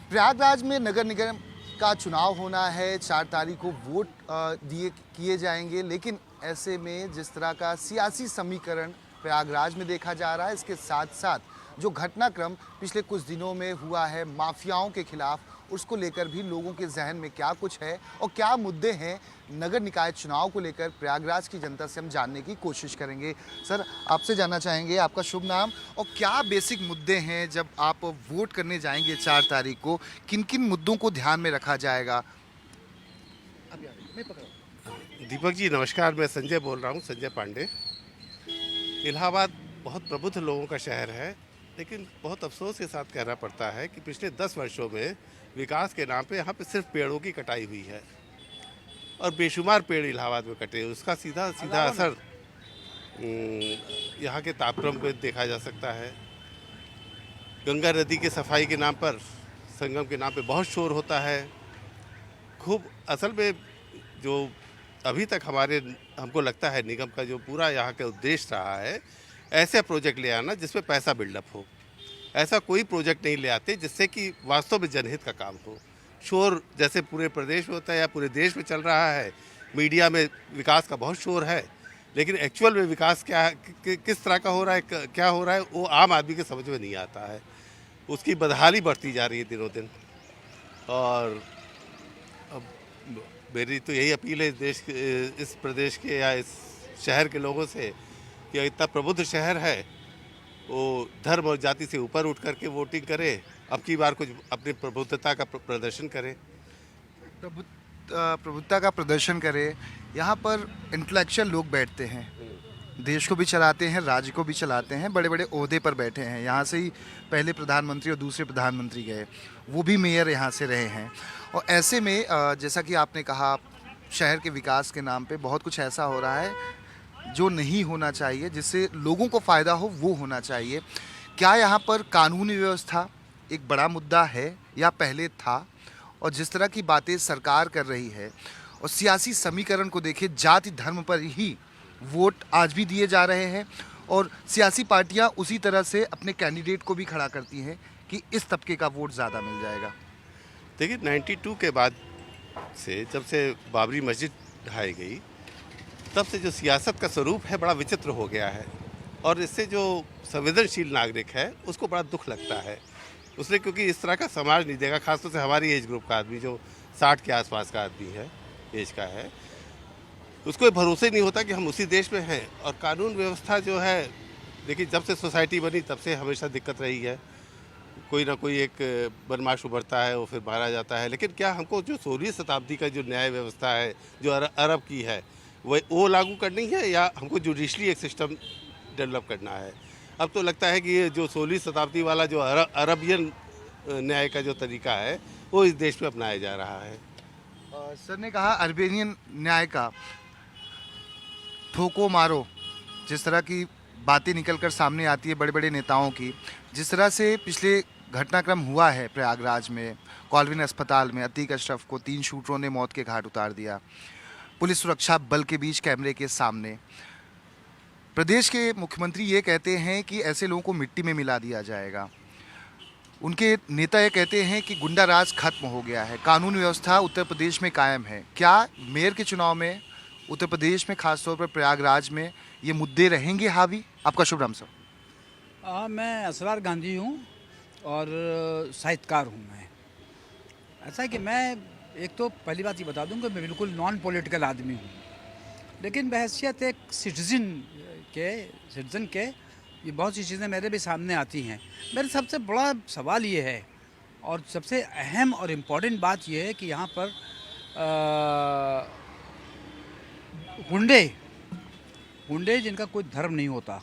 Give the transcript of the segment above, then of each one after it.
प्रयागराज में नगर निगम का चुनाव होना है, 4 तारीख को वोट दिए किए जाएंगे, लेकिन ऐसे में जिस तरह का सियासी समीकरण प्रयागराज में देखा जा रहा है, इसके साथ साथ जो घटनाक्रम पिछले कुछ दिनों में हुआ है माफियाओं के खिलाफ, उसको लेकर भी लोगों के जहन में क्या कुछ है और क्या मुद्दे हैं नगर निकाय चुनाव को लेकर प्रयागराज की जनता से हम जानने की कोशिश करेंगे। सर, आपसे जानना चाहेंगे आपका शुभ नाम और क्या बेसिक मुद्दे हैं जब आप वोट करने जाएंगे 4 तारीख को, किन किन मुद्दों को ध्यान में रखा जाएगा? दीपक जी नमस्कार। मैं संजय बोल रहा हूँ, संजय पांडे। इलाहाबाद बहुत प्रबुद्ध लोगों का शहर है, लेकिन बहुत अफसोस के साथ कहना पड़ता है कि पिछले 10 वर्षों में विकास के नाम पे यहाँ पे सिर्फ पेड़ों की कटाई हुई है और बेशुमार पेड़ इलाहाबाद में कटे। उसका सीधा सीधा असर यहाँ के तापक्रम पे देखा जा सकता है। गंगा नदी के सफाई के नाम पर, संगम के नाम पे बहुत शोर होता है। खूब असल में जो अभी तक हमको लगता है निगम का जो पूरा यहाँ का उद्देश्य रहा है, ऐसे प्रोजेक्ट ले आना जिसमें पैसा बिल्डअप हो। ऐसा कोई प्रोजेक्ट नहीं ले आते जिससे कि वास्तव में जनहित का काम हो। शोर जैसे पूरे प्रदेश में होता है या पूरे देश में चल रहा है, मीडिया में विकास का बहुत शोर है, लेकिन एक्चुअल में विकास क्या किस तरह का हो रहा है, क्या हो रहा है, वो आम आदमी के समझ में नहीं आता है। उसकी बदहाली बढ़ती जा रही है दिनों दिन। और अब मेरी तो यही अपील है इस प्रदेश के या इस शहर के लोगों से कि इतना प्रबुद्ध शहर है, वो धर्म और जाति से ऊपर उठ करके वोटिंग करे। अब की बार कुछ अपनी प्रबुद्धता का प्रदर्शन करे। प्रभुत्ता का प्रदर्शन करे। यहाँ पर इंटेलेक्चुअल लोग बैठते हैं, देश को भी चलाते हैं, राज्य को भी चलाते हैं, बड़े बड़े ओहदे पर बैठे हैं। यहाँ से ही पहले प्रधानमंत्री और दूसरे प्रधानमंत्री गए, वो भी मेयर यहाँ से रहे हैं। और ऐसे में जैसा कि आपने कहा, शहर के विकास के नाम पे बहुत कुछ ऐसा हो रहा है जो नहीं होना चाहिए, जिससे लोगों को फ़ायदा हो वो होना चाहिए। क्या यहाँ पर कानूनी व्यवस्था एक बड़ा मुद्दा है या पहले था? और जिस तरह की बातें सरकार कर रही है और सियासी समीकरण को देखें, जाति धर्म पर ही वोट आज भी दिए जा रहे हैं और सियासी पार्टियां उसी तरह से अपने कैंडिडेट को भी खड़ा करती हैं कि इस तबके का वोट ज़्यादा मिल जाएगा। देखिए 92 के बाद से, जब से बाबरी मस्जिद ढाई गई, तब से जो सियासत का स्वरूप है बड़ा विचित्र हो गया है और इससे जो संवेदनशील नागरिक है उसको बड़ा दुख लगता है उसने, क्योंकि इस तरह का समाज नहीं देगा। खासतौर से हमारी एज ग्रुप का आदमी जो 60 के आसपास का आदमी है, एज का है, उसको भरोसे नहीं होता कि हम उसी देश में हैं। और कानून व्यवस्था जो है, देखिए जब से सोसाइटी बनी तब से हमेशा दिक्कत रही है। कोई ना कोई एक बदमाश उभरता है, वो फिर मारा जाता है। लेकिन क्या हमको जो 16वीं शताब्दी का जो न्याय व्यवस्था है जो अरब की है वो लागू करनी है या हमको जुडिशली एक सिस्टम डेवलप करना है? अब तो लगता है कि ये जो 16वीं शताब्दी वाला जो अरबियन न्याय का जो तरीका है वो इस देश में अपनाया जा रहा है। सर ने कहा अर्बेनियन न्याय का, ठोको मारो, जिस तरह की बातें निकलकर सामने आती है बड़े बड़े नेताओं की, जिस तरह से पिछले घटनाक्रम हुआ है प्रयागराज में, कॉलविन अस्पताल में अतीक अशरफ को 3 शूटरों ने मौत के घाट उतार दिया, पुलिस सुरक्षा बल के बीच कैमरे के सामने। प्रदेश के मुख्यमंत्री ये कहते हैं कि ऐसे लोगों को मिट्टी में मिला दिया जाएगा। उनके नेता ये कहते हैं कि गुंडा राज खत्म हो गया है, कानून व्यवस्था उत्तर प्रदेश में कायम है। क्या मेयर के चुनाव में उत्तर प्रदेश में, खासतौर पर प्रयागराज में, ये मुद्दे रहेंगे हावी? आपका शुभ नाम सर। मैं असरार गांधी हूँ और साहित्यकार हूँ। मैं ऐसा है कि मैं एक तो पहली बात ये बता दूँ कि मैं बिल्कुल नॉन पॉलिटिकल आदमी हूँ, लेकिन बहैसियत एक सिटीजन के ये बहुत सी चीज़ें मेरे भी सामने आती हैं। मेरे सबसे बड़ा सवाल ये है और सबसे अहम और इम्पॉर्टेंट बात ये है कि यहाँ पर गुंडे जिनका कोई धर्म नहीं होता,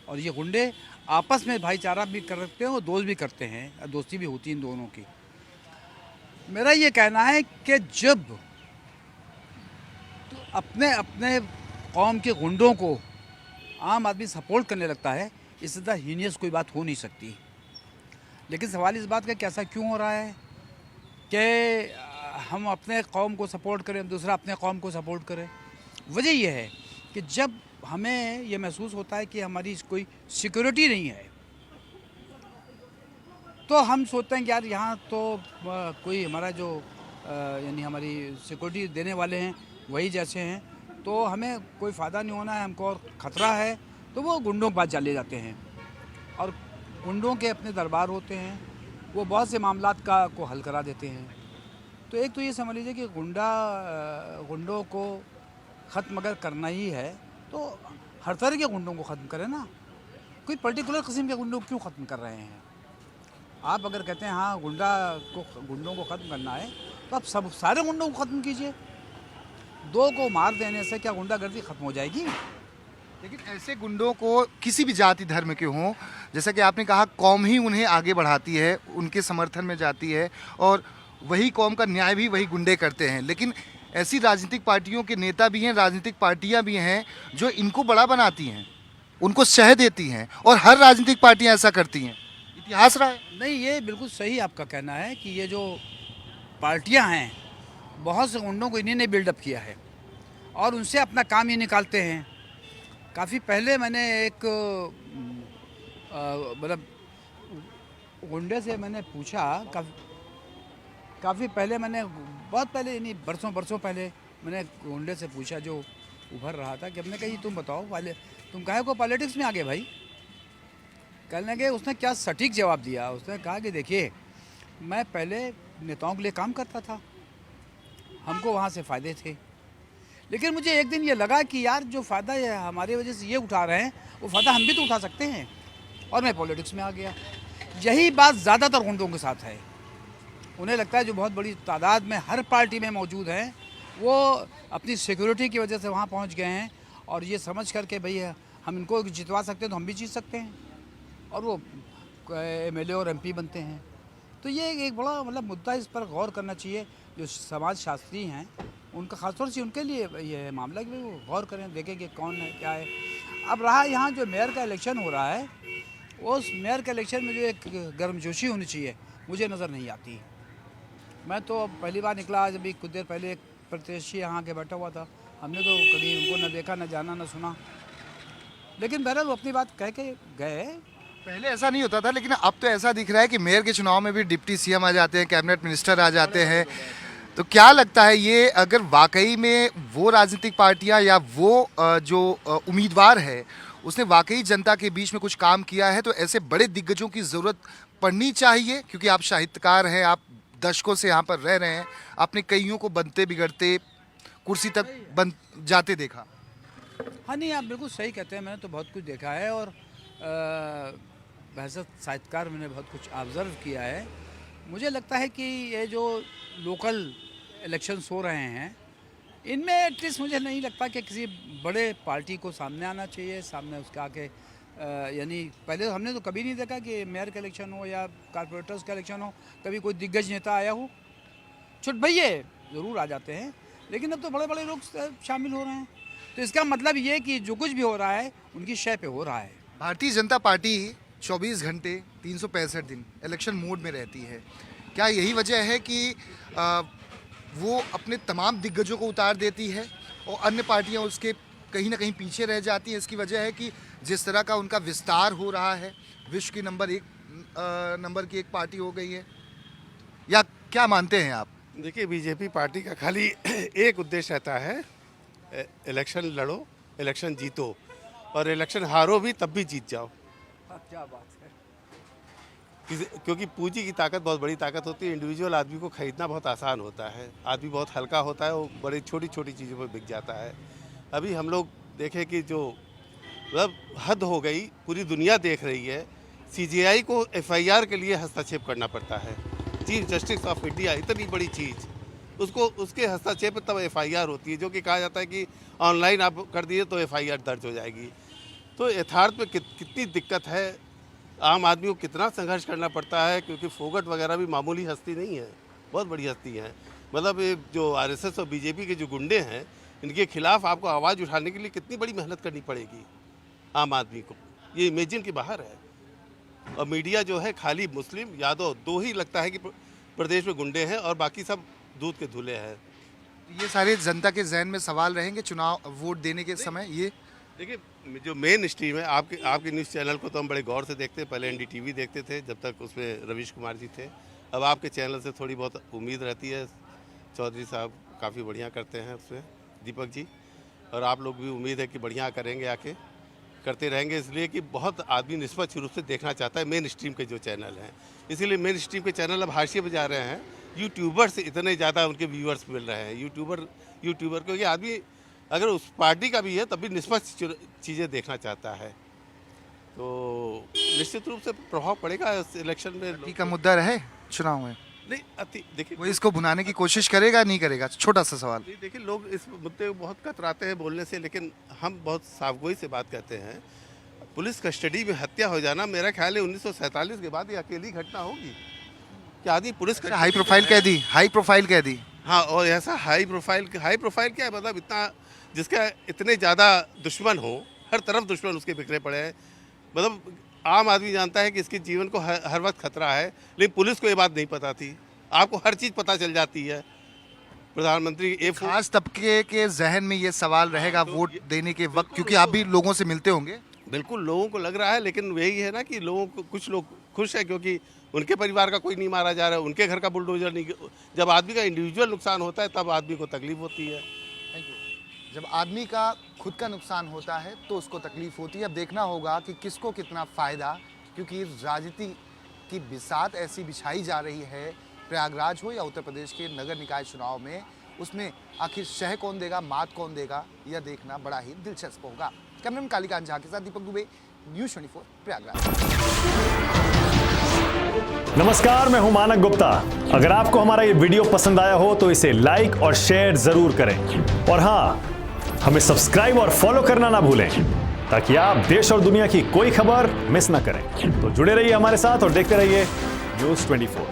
और ये गुंडे आपस में भाईचारा भी करते हैं और दोस्त भी करते हैं, दोस्ती भी होती है इन दोनों की। मेरा ये कहना है कि जब अपने अपने कौम के गुंडों को आम आदमी सपोर्ट करने लगता है, इससे ज़्यादा हीनियस कोई बात हो नहीं सकती। लेकिन सवाल इस बात का कि ऐसा क्यों हो रहा है कि हम अपने कौम को सपोर्ट करें, दूसरा अपने कौम को सपोर्ट करे। वजह यह है कि जब हमें ये महसूस होता है कि हमारी कोई सिक्योरिटी नहीं है, तो हम सोचते हैं कि यार यहाँ तो कोई हमारा जो यानी हमारी सिक्योरिटी देने वाले हैं वही जैसे हैं, तो हमें कोई फ़ायदा नहीं होना है, हमको और ख़तरा है, तो वो गुंडों के पास चले जाते हैं। और गुंडों के अपने दरबार होते हैं, वो बहुत से मामलात को हल करा देते हैं। तो एक तो ये समझ लीजिए कि गुंडों को ख़त्म अगर करना ही है तो हर तरह के गुंडों को ख़त्म करें ना, कोई पर्टिकुलर किस्म के गुंडों को क्यों ख़त्म कर रहे हैं। आप अगर कहते हैं हाँ गुंडों को ख़त्म करना है तो आप सब सारे गुंडों को ख़त्म कीजिए। दो को मार देने से क्या गुंडागर्दी ख़त्म हो जाएगी? लेकिन ऐसे गुंडों को किसी भी जाति धर्म के हों, जैसा कि आपने कहा कौम ही उन्हें आगे बढ़ाती है, उनके समर्थन में जाती है और वही कौम का न्याय भी वही गुंडे करते हैं। लेकिन ऐसी राजनीतिक पार्टियों के नेता भी हैं, राजनीतिक पार्टियां भी हैं जो इनको बड़ा बनाती हैं, उनको शह देती हैं और हर राजनीतिक पार्टियां ऐसा करती हैं। इतिहास रहा है। नहीं, ये बिल्कुल सही आपका कहना है कि ये जो पार्टियां हैं बहुत से गुंडों को इन्हीं ने बिल्डअप किया है और उनसे अपना काम ही निकालते हैं। काफ़ी पहले मैंने एक मतलब गुंडे से मैंने पूछा, काफ़ी पहले मैंने बहुत पहले यानी बरसों पहले मैंने गुंडे से पूछा जो उभर रहा था कि हमने कहा तुम बताओ तुम काहे को पॉलिटिक्स में आ गए भाई? कहने लगे, उसने क्या सटीक जवाब दिया। उसने कहा कि देखिए मैं पहले नेताओं के लिए काम करता था, हमको वहाँ से फ़ायदे थे, लेकिन मुझे एक दिन ये लगा कि यार जो फ़ायदा हमारी वजह से ये उठा रहे हैं वो फ़ायदा हम भी तो उठा सकते हैं, और मैं पॉलिटिक्स में आ गया। यही बात ज़्यादातर गुंडों के साथ है। उन्हें लगता है जो बहुत बड़ी तादाद में हर पार्टी में मौजूद हैं वो अपनी सिक्योरिटी की वजह से वहाँ पहुँच गए हैं और ये समझ कर के भाई हम इनको जितवा सकते हैं तो हम भी जीत सकते हैं, और वो MLA और MP बनते हैं। तो ये एक बड़ा मतलब मुद्दा, इस पर गौर करना चाहिए। जो समाज शास्त्री हैं उनका खासतौर से उनके लिए ये मामला कि वो गौर करें, देखें कि कौन है क्या है। अब रहा यहाँ जो मेयर का इलेक्शन हो रहा है, उस मेयर के इलेक्शन में जो एक गर्मजोशी होनी चाहिए मुझे नज़र नहीं आती। मैं तो पहली बार निकला, आज अभी कुछ देर पहले एक प्रत्याशी यहाँ के बैठा हुआ था, हमने तो कभी उनको न देखा, न जाना, न सुना, लेकिन बहरहाल वो अपनी बात कह के गए। पहले ऐसा नहीं होता था, लेकिन अब तो ऐसा दिख रहा है कि मेयर के चुनाव में भी डिप्टी CM आ जाते हैं, कैबिनेट मिनिस्टर आ जाते हैं। तो क्या लगता है ये अगर वाकई में वो राजनीतिक पार्टियां या वो जो उम्मीदवार है उसने वाकई जनता के बीच में कुछ काम किया है, तो ऐसे बड़े दिग्गजों की ज़रूरत पड़नी चाहिए? क्योंकि आप साहित्यकार हैं, आप दशकों से यहाँ पर रह रहे हैं, आपने कईयों को बनते बिगड़ते कुर्सी तक बन जाते देखा। हाँ नहीं, आप बिल्कुल सही कहते हैं, मैंने तो बहुत कुछ देखा है और बहसत साहित्यकार मैंने बहुत कुछ ऑब्ज़र्व किया है। मुझे लगता है कि ये जो लोकल इलेक्शंस हो रहे हैं इनमें एटलीस्ट मुझे नहीं लगता कि किसी बड़े पार्टी को सामने आना चाहिए, सामने उसके आके यानी पहले हमने तो कभी नहीं देखा कि मेयर का इलेक्शन हो या कारपोरेटर्स का इलेक्शन हो कभी कोई दिग्गज नेता आया हो। छोट भैया ज़रूर आ जाते हैं, लेकिन अब तो बड़े बड़े लोग शामिल हो रहे हैं, तो इसका मतलब ये कि जो कुछ भी हो रहा है उनकी शय पे हो रहा है। भारतीय जनता पार्टी 24 घंटे 365 दिन इलेक्शन मोड में रहती है। क्या यही वजह है कि वो अपने तमाम दिग्गजों को उतार देती है और अन्य पार्टियां उसके कहीं ना कहीं पीछे रह जाती हैं? इसकी वजह है कि जिस तरह का उनका विस्तार हो रहा है, विश्व की नंबर की एक पार्टी हो गई है, या क्या मानते हैं आप? देखिए, बीजेपी पार्टी का खाली एक उद्देश्य रहता है, इलेक्शन लड़ो, इलेक्शन जीतो, और इलेक्शन हारो भी तब भी जीत जाओ। क्या बात है। क्योंकि पूंजी की ताकत बहुत बड़ी ताकत होती है। इंडिविजुअल आदमी को खरीदना बहुत आसान होता है, आदमी बहुत हल्का होता है, वो बड़ी छोटी छोटी चीज़ों पर बिक जाता है। अभी हम लोग देखें कि जो मतलब हद हो गई, पूरी दुनिया देख रही है, CJI को FIR के लिए हस्तक्षेप करना पड़ता है। चीफ जस्टिस ऑफ इंडिया, इतनी बड़ी चीज़, उसके हस्तक्षेप तब FIR होती है, जो कि कहा जाता है कि ऑनलाइन आप कर दिए तो FIR दर्ज हो जाएगी। तो यथार्थ में कितनी दिक्कत है, आम आदमी को कितना संघर्ष करना पड़ता है, क्योंकि फोगट वगैरह भी मामूली हस्ती नहीं है, बहुत बड़ी हस्ती है। मतलब ये जो RSS और BJP के जो गुंडे हैं, इनके खिलाफ आपको आवाज़ उठाने के लिए कितनी बड़ी मेहनत करनी पड़ेगी आम आदमी को, ये इमेजिन के बाहर है। और मीडिया जो है खाली मुस्लिम यादव दो ही लगता है कि प्रदेश में गुंडे हैं और बाकी सब दूध के धुले हैं। ये सारे जनता के जहन में सवाल रहेंगे चुनाव वोट देने के समय। ये देखिए, जो मेन स्ट्रीम है आपके न्यूज़ चैनल को तो हम बड़े गौर से देखते हैं। पहले NDTV देखते थे जब तक उसमें रवीश कुमार जी थे। अब आपके चैनल से थोड़ी बहुत उम्मीद रहती है। चौधरी साहब काफ़ी बढ़िया करते हैं उसमें, दीपक जी, और आप लोग भी उम्मीद है कि बढ़िया करेंगे, आके करते रहेंगे। इसलिए कि बहुत आदमी निष्पक्ष रूप से देखना चाहता है मेन स्ट्रीम के जो चैनल हैं। इसीलिए मेन स्ट्रीम के चैनल अब हाशिए पे जा रहे हैं। यूट्यूबर्स इतने ज़्यादा उनके व्यूअर्स मिल रहे हैं। यूट्यूबर क्योंकि आदमी अगर उस पार्टी का भी है तब भी निष्पक्ष चीज़ें देखना चाहता है, तो निश्चित रूप से प्रभाव पड़ेगा इस इलेक्शन में। अति का मुद्दा रहे चुनाव में, नहीं अति देखिए, वो इसको भुनाने की कोशिश करेगा नहीं करेगा? छोटा सा सवाल। नहीं देखिए, लोग इस मुद्दे को बहुत कतराते हैं बोलने से, लेकिन हम बहुत साफगोई से बात करते हैं। पुलिस कस्टडी में हत्या हो जाना मेरा ख्याल है 1947 के बाद ये अकेली घटना होगी कि आदमी पुलिस हाई प्रोफाइल कह दी, हाई प्रोफाइल कह दी। हाँ, और ऐसा हाई प्रोफाइल क्या है, मतलब इतना जिसका इतने ज़्यादा दुश्मन हो, हर तरफ दुश्मन उसके बिखरे पड़े हैं। मतलब आम आदमी जानता है कि इसके जीवन को हर वक्त खतरा है, लेकिन पुलिस को ये बात नहीं पता थी। आपको हर चीज़ पता चल जाती है। प्रधानमंत्री खास तबके के जहन में ये सवाल रहेगा वोट देने के वक्त, क्योंकि आप भी लोगों से मिलते होंगे। बिल्कुल लोगों को लग रहा है, लेकिन यही है ना कि लोगों को, कुछ लोग खुश है क्योंकि उनके परिवार का कोई नहीं मारा जा रहा है, उनके घर का बुलडोजर नहीं। जब आदमी का इंडिविजुअल नुकसान होता है तब आदमी को तकलीफ होती है। जब आदमी का खुद का नुकसान होता है तो उसको तकलीफ होती है। अब देखना होगा कि किसको कितना फ़ायदा, क्योंकि राजनीति की बिसात ऐसी बिछाई जा रही है, प्रयागराज हो या उत्तर प्रदेश के नगर निकाय चुनाव में, उसमें आखिर शह कौन देगा, मात कौन देगा, यह देखना बड़ा ही दिलचस्प होगा। कैमरामैन कालिकांत झा के साथ दीपक दुबे, न्यूज़ 24 प्रयागराज। नमस्कार, मैं हूं मानक गुप्ता। अगर आपको हमारा ये वीडियो पसंद आया हो तो इसे लाइक और शेयर जरूर करें, और हाँ, हमें सब्सक्राइब और फॉलो करना ना भूलें ताकि आप देश और दुनिया की कोई खबर मिस ना करें। तो जुड़े रहिए हमारे साथ और देखते रहिए न्यूज़ 24।